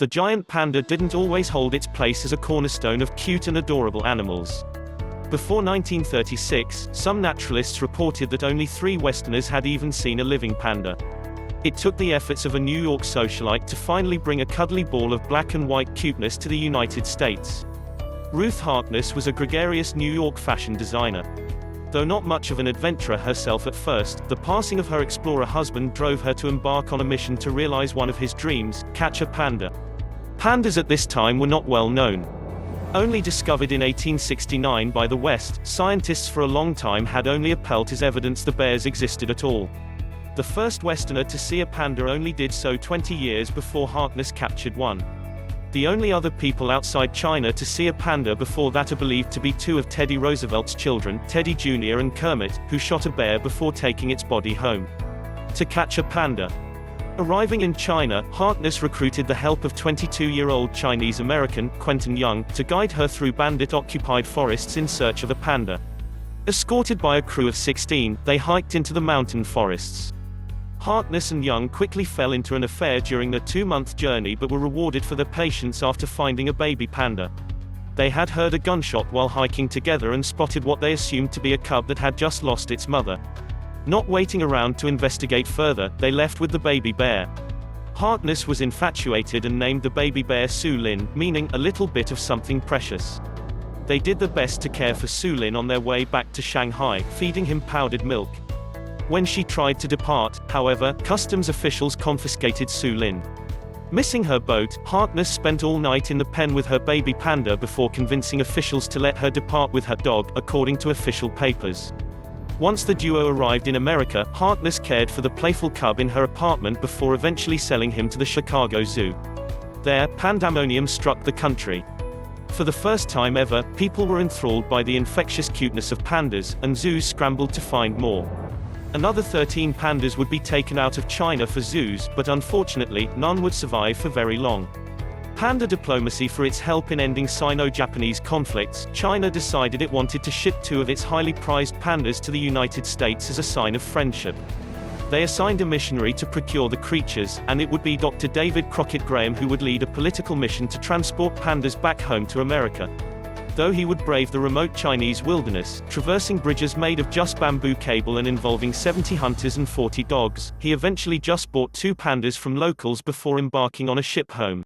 The giant panda didn't always hold its place as a cornerstone of cute and adorable animals. Before 1936, some naturalists reported that only 3 Westerners had even seen a living panda. It took the efforts of a New York socialite to finally bring a cuddly ball of black and white cuteness to the United States. Ruth Harkness was a gregarious New York fashion designer. Though not much of an adventurer herself at first, the passing of her explorer husband drove her to embark on a mission to realize one of his dreams: catch a panda. Pandas at this time were not well known. Only discovered in 1869 by the West, scientists for a long time had only a pelt as evidence the bears existed at all. The first Westerner to see a panda only did so 20 years before Harkness captured one. The only other people outside China to see a panda before that are believed to be 2 of Teddy Roosevelt's children, Teddy Junior and Kermit, who shot a bear before taking its body home. To catch a panda. Arriving in China, Harkness recruited the help of 22-year-old Chinese-American, Quentin Young, to guide her through bandit-occupied forests in search of a panda. Escorted by a crew of 16, they hiked into the mountain forests. Harkness and Young quickly fell into an affair during their 2-month journey but were rewarded for their patience after finding a baby panda. They had heard a gunshot while hiking together and spotted what they assumed to be a cub that had just lost its mother. Not waiting around to investigate further, they left with the baby bear. Harkness was infatuated and named the baby bear Su Lin, meaning a little bit of something precious. They did their best to care for Su Lin on their way back to Shanghai, feeding him powdered milk. When she tried to depart, however, customs officials confiscated Su Lin. Missing her boat, Harkness spent all night in the pen with her baby panda before convincing officials to let her depart with her dog, according to official papers. Once the duo arrived in America, Harkness cared for the playful cub in her apartment before eventually selling him to the Chicago Zoo. There, pandemonium struck the country. For the first time ever, people were enthralled by the infectious cuteness of pandas, and zoos scrambled to find more. Another 13 pandas would be taken out of China for zoos, but unfortunately, none would survive for very long. Panda diplomacy. For its help in ending Sino-Japanese conflicts, China decided it wanted to ship 2 of its highly prized pandas to the United States as a sign of friendship. They assigned a missionary to procure the creatures, and it would be Dr. David Crockett Graham who would lead a political mission to transport pandas back home to America. Though he would brave the remote Chinese wilderness, traversing bridges made of just bamboo cable and involving 70 hunters and 40 dogs, he eventually just bought 2 pandas from locals before embarking on a ship home.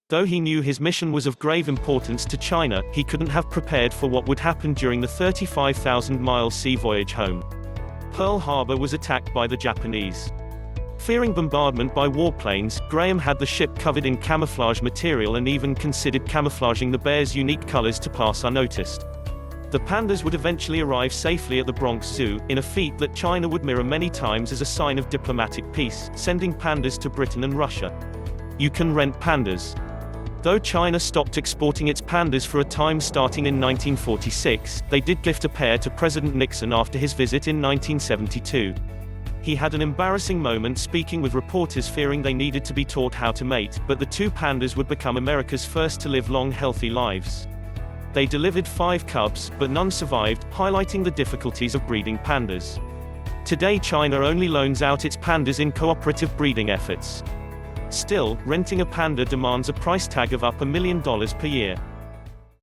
Though he knew his mission was of grave importance to China, he couldn't have prepared for what would happen during the 35,000-mile sea voyage home. Pearl Harbor was attacked by the Japanese. Fearing bombardment by warplanes, Graham had the ship covered in camouflage material and even considered camouflaging the bear's unique colors to pass unnoticed. The pandas would eventually arrive safely at the Bronx Zoo, in a feat that China would mirror many times as a sign of diplomatic peace, sending pandas to Britain and Russia. You can rent pandas. Though China stopped exporting its pandas for a time starting in 1946, they did gift a pair to President Nixon after his visit in 1972. He had an embarrassing moment speaking with reporters, fearing they needed to be taught how to mate, but the 2 pandas would become America's first to live long, healthy lives. They delivered 5 cubs, but none survived, highlighting the difficulties of breeding pandas. Today China only loans out its pandas in cooperative breeding efforts. Still, renting a panda demands a price tag of up $1 million per year.